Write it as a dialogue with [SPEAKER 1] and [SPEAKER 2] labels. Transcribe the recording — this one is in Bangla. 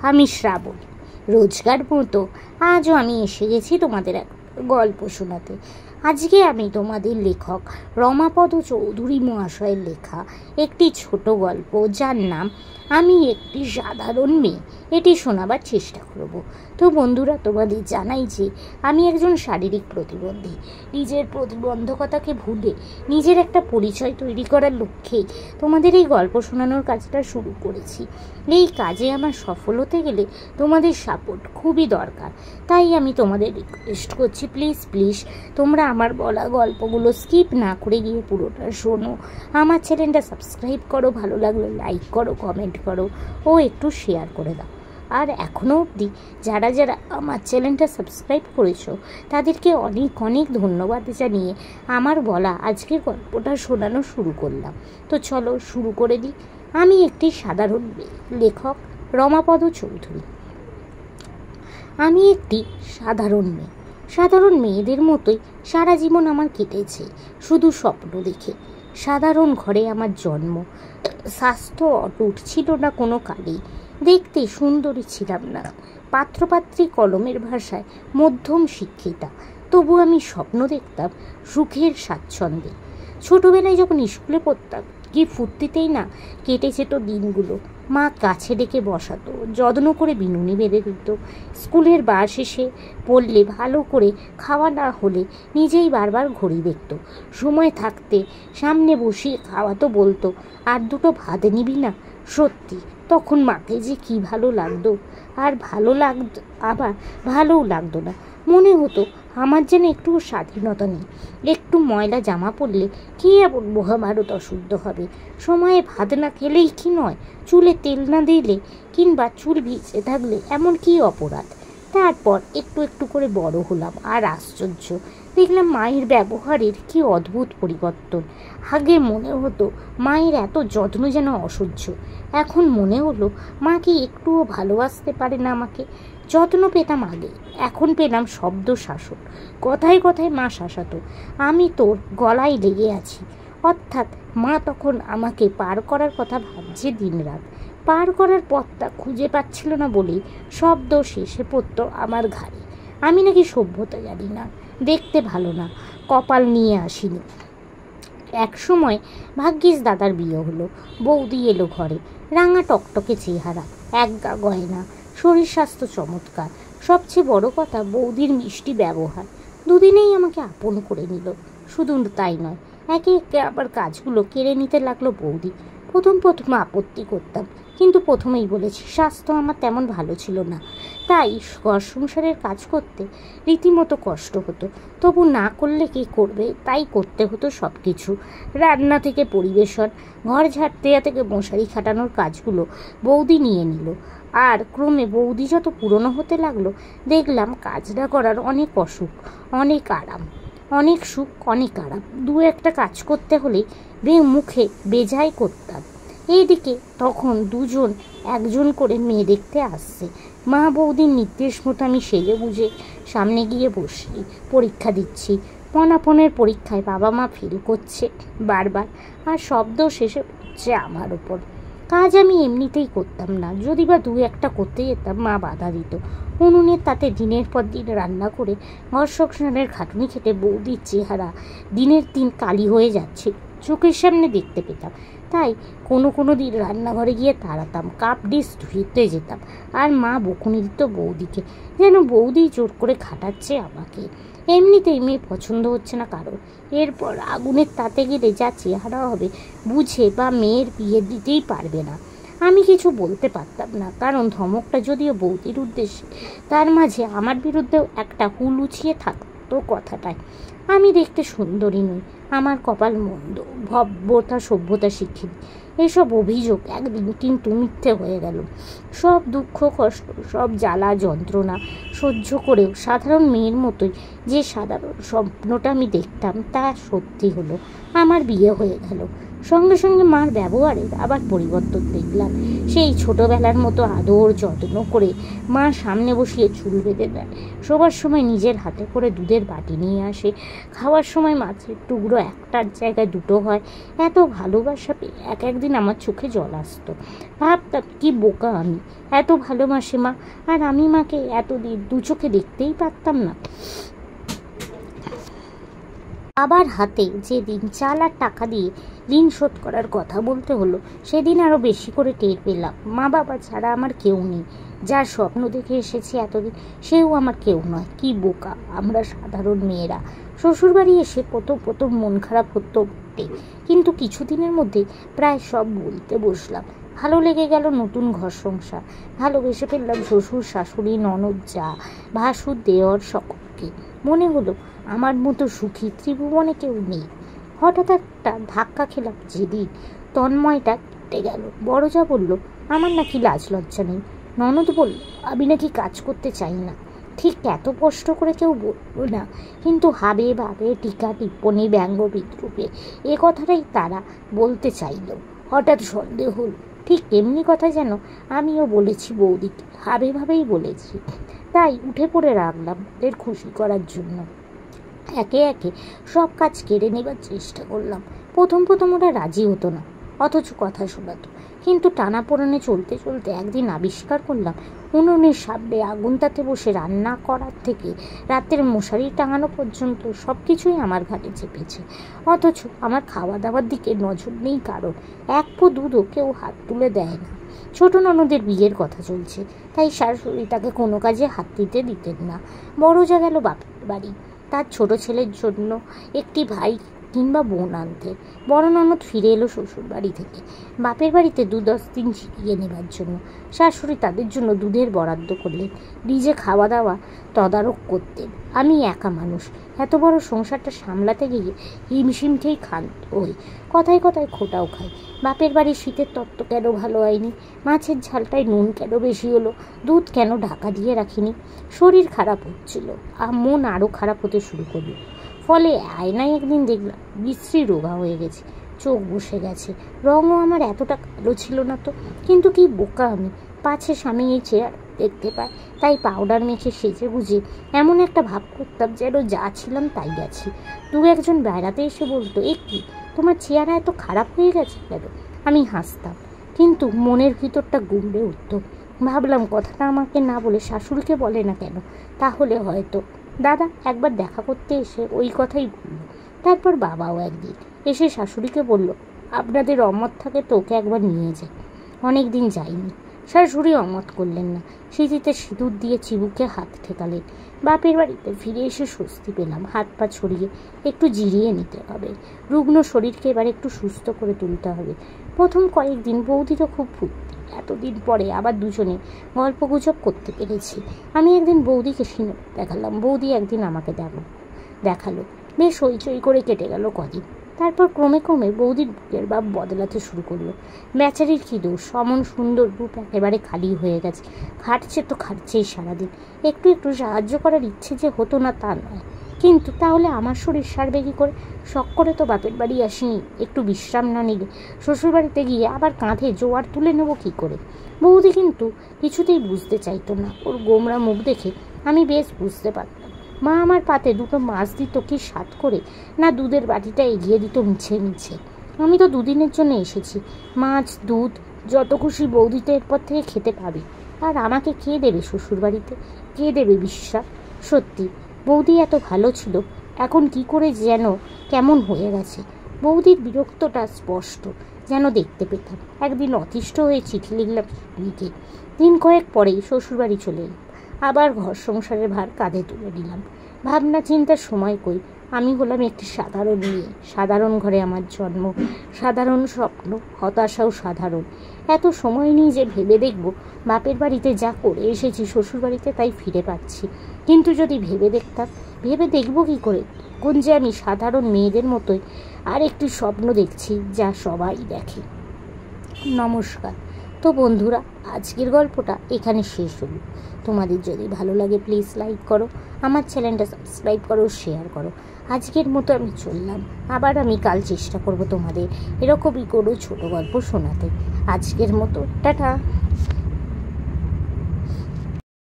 [SPEAKER 1] আমি শ্রাবণ। রোজকার মতো আজও আমি এসে গেছি তোমাদের এক গল্প শোনাতে। আজকে আমি তোমাদের লেখক রমাপদ চৌধুরী মহাশয়ের লেখা একটি ছোট গল্প, যার নাম আমি একটি সাধারণ মেয়ে, এটি শোনাবার চেষ্টা করব। তো বন্ধুরা, তোমাদের জানাই যে আমি একজন শারীরিক প্রতিবন্ধী। নিজের প্রতিবন্ধকতাকে ভুলে নিজের একটা পরিচয় তৈরি করার লক্ষ্যেই তোমাদের এই গল্প শোনানোর কাজটা শুরু করেছি। এই কাজে আমার সফল হতে গেলে তোমাদের সাপোর্ট খুবই দরকার। তাই আমি তোমাদের রিকোয়েস্ট করছি, প্লিজ প্লিজ তোমরা আমার বলা গল্পগুলো স্কিপ না করে গিয়ে পুরোটা শোনো। আমার চ্যানেলটা সাবস্ক্রাইব করো, ভালো লাগলে লাইক করো, কমেন্ট করো ও একটু শেয়ার করে দাও। আর এখনও অবধি যারা যারা আমার চ্যানেলটা সাবস্ক্রাইব করেছো তাদেরকে অনেক অনেক ধন্যবাদ জানিয়ে আমার বলা আজকের গল্পটা শোনানো শুরু করলাম। তো চলো শুরু করে দিই। আমি একটি সাধারণ লেখক রমাপদ চৌধুরী। আমি একটি সাধারণ মেয়ে। সাধারণ মেয়েদের মতোই সারা জীবন আমার কেটেছে শুধু স্বপ্ন দেখে। সাধারণ ঘরে আমার জন্ম। স্বাস্থ্য অটুট ছিল না কোনো কালেই। দেখতে সুন্দরী ছিলাম না। পাত্রপাত্রী কলমের ভাষায় মধ্যম শিক্ষিতা। তবু আমি স্বপ্ন দেখতাম সুখের স্বাচ্ছন্দ্যে। ছোটবেলায় যখন স্কুলে পড়তাম, কি ফুর্তিতেই না কেটে যেত দিনগুলো। মা কাছে ডেকে বসাতো, যত্ন করে বিনুনি বেঁধে দিত। স্কুলের বার শেষে পড়লে ভালো করে খাওয়া না হলে নিজেই বারবার ঘড়ি দেখত। সময় থাকতে সামনে বসিয়ে খাওয়াতো, বলতো আর দুটো ভাত নিবি না। সত্যি তখন মাকে যে কি ভালো লাগতো, আর ভালো লাগতো আবার ভালোও লাগতো না। মনে হতো আমার যেন একটু স্বাধীনতা নেই। একটু ময়লা জামা পরলে কি এমন মহাভারত অশুদ্ধ হবে? সময়ে ভাত না খেলেই কি নয়? চুলে তেল না দিলে কিংবা চুল ভিজে থাকলে এমন কি অপরাধ? তারপর একটু একটু করে বড় হলাম, আর আশ্চর্য দেখলাম মায়ের ব্যবহারের কি অদ্ভুত পরিবর্তন। আগে মনে হতো মায়ের এত যত্ন যেন অসহ্য। এখন মনে হলো মা কি একটুও ভালোবাসতে পারে না আমাকে। যত্ন পেতাম আগে, এখন পেলাম শব্দ শাসন। কথায় কথায় মা শাসাতো, আমি তোর গলায় লেগে আছি। অর্থাৎ মা তখন আমাকে পার করার কথা ভাবছে দিনরাত। পার করার পথটা খুঁজে পাচ্ছিল না বলেই সব দোষ এসে পড়তো আমার ঘাড়ে। আমি নাকি সভ্যতা জানি না, দেখতে ভালো না, কপাল নিয়ে আসিনি। এক সময় ভাগ্যিস দাদার বিয়ে হলো। বৌদি এলো ঘরে। রাঙা টকটকে চেহারা, এক গা গয়না, শরীর স্বাস্থ্য চমৎকার। সবচেয়ে বড় কথা, বৌদির মিষ্টি ব্যবহার। দুদিনেই আমাকে আপন করে নিল। শুধু তাই নয়, একে একে আবার কাজগুলো কেড়ে নিতে লাগলো বৌদি। প্রথম প্রথম আপত্তি করতাম, কিন্তু প্রথমেই বলেছি স্বাস্থ্য আমার তেমন ভালো ছিল না। তাই ঘর সংসারের কাজ করতে রীতিমতো কষ্ট হতো। তবু না করলে কে করবে, তাই করতে হতো সব কিছু। রান্না থেকে পরিবেশন, ঘর ঝাড়তে থেকে মশারি খাটানোর কাজগুলো বৌদি নিয়ে নিল। আর ক্রমে বৌদি যত পুরনো হতে লাগলো, দেখলাম কাজটা করার অনেক অসুখ, অনেক আরাম, অনেক সুখ, অনেক আরাম। দু একটা কাজ করতে হলে মুখে বেজায় করতাম। এইদিকে তখন দুজন একজন করে মেয়ে দেখতে আসছে। মা বৌদির নির্দেশ মতো আমি সেজে বুঝে সামনে গিয়ে বসি, পরীক্ষা দিচ্ছি। পনাপনের পরীক্ষায় বাবা মা ফেল করছে বারবার, আর শব্দ শেষে পড়ছে আমার ওপর। কাজ আমি এমনিতেই করতাম না, যদি বা দু একটা করতে যেতাম মা বাধা দিত। উনুনের তাতে দিনের পর দিন রান্না করে ঘর সংসারের খাটুনি খেটে বৌদির চেহারা দিনের দিন কালি হয়ে যাচ্ছে, চোখের সামনে দেখতে পেতাম। তাই কোনো দিন রান্নাঘরে গিয়ে তাড়াতাম, কাপ ডিশ ধুইতে যেতাম। আর মা বকুনি দিত বৌদিকে, যেন বৌদি জোর করে খাটাচ্ছে আমাকে। এমনিতেই মেয়ে পছন্দ হচ্ছে না কারোর। এরপর আগুনের তাতে গেলে যা চেহারা হবে বুঝে বা মেয়ের বিয়ে দিতেই পারবে না। আমি কিছু বলতে পারতাম না, কারণ ধমকটা যদিও বৌদির উদ্দেশ্যে, তার মাঝে আমার বিরুদ্ধেও একটা হুল উছিয়ে থাকতো কথাটায়। আমি দেখতে সুন্দরী নই, আমার কপাল মন্দ, ভব্যতা সভ্যতা শিখিনি, এসব অভিযোগ একদিন কিন্তু মিথ্যে হয়ে গেল। সব দুঃখ কষ্ট, সব জ্বালা যন্ত্রণা সহ্য করেও সাধারণ মেয়ের মতোই যে সাধারণ স্বপ্নটা আমি দেখতাম তা সত্যি হলো। আমার বিয়ে হয়ে গেল। সঙ্গে সঙ্গে মার ব্যবহারের আবার পরিবর্তন দেখলাম। সেই ছোটবেলার মতো আদর যত্ন করে মা সামনে বসিয়ে চুল বেঁধে দেয়, শোবার সময় নিজের হাতে করে দুধের বাটি নিয়ে আসে, খাওয়ার সময় মাছের টুকরো একটার জায়গায় দুটো হয়। এত ভালোবাসা পেয়ে এক একদিন আমার চোখে জল আসতো। ভাবতাম কি বোকা আমি, এত ভালোবাসে মা, আর আমি মাকে এতদিন দু চোখে দেখতেই পারতাম না। আবার হাতে যেদিন চাল আর টাকা দিয়ে ঋণ শোধ করার কথা বলতে হলো, সেদিন আরও বেশি করে টের পেলাম মা বাবা ছাড়া আমার কেউ নেই। যার স্বপ্ন দেখে এসেছি এতদিন, সেও আমার কেউ নয়। কি বোকা আমরা সাধারণ মেয়েরা। শ্বশুরবাড়ি এসে প্রথম মন খারাপ হতো বটে, কিন্তু কিছুদিনের মধ্যে প্রায় সব বলতে বসলাম। ভালো লেগে গেল নতুন ঘর সংসার, ভালোবেসে ফেললাম শ্বশুর শাশুড়ি ননদ যা ভাসুর দেওয়ার সকলকে। মনে হলো আমার মতো সুখী ত্রিভুবনে কেউ নেই। হঠাৎ একটা ধাক্কা খেলাম যেদিন, তন্ময়টা কেটে গেল। বড় যা বলল আমার নাকি লাজ লজ্জা নেই, ননদ বলল আমি নাকি কাজ করতে চাই না। ঠিক এত কষ্ট করে কেউ বলল না, কিন্তু হাবে ভাবে টিকা টিপ্পণী ব্যঙ্গ বিদ্রুপে এ কথাটাই তারা বলতে চাইল। হঠাৎ সন্দেহ হল ঠিক এমনি কথা যেন আমিও বলেছি বৌদিকে, হাবে ভাবেই বলেছি। তাই উঠে পড়ে রাখলাম ওদের খুশি করার জন্য। একে একে সব কাজ কেড়ে নেবার চেষ্টা করলাম। প্রথম ওরা রাজি হতো না, অথচ কথা শোনাতো। কিন্তু টানাপোড়েনে চলতে চলতে একদিন আবিষ্কার করলাম উনুনের সামনে আগুন তাতে বসে রান্না করার থেকে রাতের মশারি টাঙানো পর্যন্ত সব কিছুই আমার ঘাড়ে চেপেছে। অথচ আমার খাওয়া দাওয়ার দিকে নজর নেই কারণ। এক পো দুধও কেউ হাত তুলে দেয় না। ছোট ননদের বিয়ের কথা চলছে, তাই শাশুড়ি তাকে কোনো কাজে হাত দিতেন না। বড় যা গেল বাপের বাড়ি তার ছোট ছেলের জন্য একটি ভাই কিংবা বোন আনতে। বড় ননদ ফিরে এলো শ্বশুর বাড়ি থেকে বাপের বাড়িতে 2-10 দিন ছিটিয়ে নেবার জন্য। শাশুড়ি তাদের জন্য দুধের বরাদ্দ করলেন, নিজে খাওয়া দাওয়া তদারক করতেন। আমি একা মানুষ, এত বড় সংসারটা সামলাতে গিয়ে হিমশিম খেয়েই ক্ষান্ত হই, কথায় কথায় খোটাও খাই। বাপের বাড়ির শীতের তত্ত্ব কেন ভালো হয়নি, মাছের ঝালটায় নুন কেন বেশি হলো, দুধ কেন ঢাকা দিয়ে রাখিনি। শরীর খারাপ হচ্ছিল, আর মন আরও খারাপ হতে শুরু করলো। ফলে আয়নায় একদিন দেখলাম বিশ্রী রোগা হয়ে গেছে, চোখ বসে গেছে। রঙও আমার এতটা কালো ছিল না তো, কিন্তু কি বোকা আমি। পাছে স্বামী এই চেয়ার দেখতে পায়, তাই পাউডার মেখে সেজে গুজে এমন একটা ভাব করতাম যেন যা ছিলাম তাই আছি। 2-1জন বেড়াতে এসে বলতো এ কি তোমার চেহারা এত খারাপ হয়ে গেছে কেন? আমি হাসতাম, কিন্তু মনের ভিতরটা গুমড়ে উঠত। ভাবলাম কথাটা আমাকে না বলে শাশুড়িকে বলে না কেন, তাহলে হয়তো। দাদা একবার দেখা করতে এসে ওই কথাই বলল। তারপর বাবাও একদিন এসে শাশুড়িকে বলল আপনাদের অমত থাকে তো ওকে একবার নিয়ে যায়। অনেক দিন যায়নি। শাশুড়ি অমত করলেন না, সিঁথিতে সিঁদুর দিয়ে চিবুকে হাত ঠেকালেন। বাপের বাড়িতে ফিরে এসে স্বস্তি পেলাম। হাত পা ছড়িয়ে একটু জিরিয়ে নিতে হবে, রুগ্ন শরীরকে এবার একটু সুস্থ করে তুলতে হবে। প্রথম কয়েকদিন বৌদিরও খুব ফুর্তি, এতদিন পরে আবার দুজনে গল্প গুজব করতে পেরেছি। আমি একদিন বৌদিকে সিনেমা দেখালাম, বৌদি একদিন আমাকে দেখালো। বেশ হইচই করে কেটে গেল কদিন। তারপর ক্রমে ক্রমে বৌদির বুকের ভাব বদলাতে শুরু করলো। বেচারির কি দোষ, সমন সুন্দর রূপ একেবারে খালি হয়ে গেছে। খাটছে তো খাটছেই সারাদিন। একটু একটু সাহায্য করার ইচ্ছে যে হতো না তা নয়, কিন্তু তাহলে আমার শরীর সারবে কী করে? শখ করে তো বাপের বাড়ি আসিনি, একটু বিশ্রাম না নিলে শ্বশুরবাড়িতে গিয়ে আবার কাঁধে জোয়ার তুলে নেবো কী করে? বৌদি কিন্তু কিছুতেই বুঝতে চাইতো না। ওর গোমরা মুখ দেখে আমি বেশ বুঝতে পারতাম। মা আমার পাতে দুটো মাছ দিত কি স্বাদ করে, না দুধের বাটিটা এগিয়ে দিত মিছে মিছে। আমি তো দুদিনের জন্য এসেছি, মাছ দুধ যত খুশি বৌদি তো এরপর থেকে খেতে পাবে। আর আমাকে কে দেবে শ্বশুরবাড়িতে, কে দেবে বিশ্রাম? সত্যি বৌদি এত ভালো ছিল, এখন কি করে যেন কেমন হয়ে গেছে। বৌদির বিরক্তটা স্পষ্ট যেন দেখতে পেতাম। একদিন অতিষ্ঠ হয়ে চিঠি লিখলাম স্বামীকে। দিন কয়েক পরেই শ্বশুরবাড়ি চলে এলাম। আবার ঘর সংসারের ভার কাঁধে তুলে নিলাম। ভাবনা চিন্তার সময় কই, আমি হলাম একটি সাধারণ মেয়ে। সাধারণ ঘরে আমার জন্ম, সাধারণ স্বপ্ন, হতাশাও সাধারণ। এত সময় নিয়ে যে ভেবে দেখব বাপের বাড়িতে যা করে এসেছি শ্বশুরবাড়িতে তাই ফিরে পাচ্ছি। কিন্তু যদি ভেবে দেখব কি করে কোন যে আমি সাধারণ মেয়েদের মতোই আর একটি স্বপ্ন দেখছি যা সবাই দেখে। নমস্কার। তো বন্ধুরা, আজকের গল্পটা এখানে শেষ হলো। তোমাদের যদি ভালো লাগে প্লিজ লাইক করো, আমার চ্যানেলটা সাবস্ক্রাইব করো, শেয়ার করো। আজকের মতো আমি চললাম, আবার আমি কাল চেষ্টা করব তোমাদের এরকমই কোনো ছোটো গল্প শোনাতে। আজকের মতো টাটা।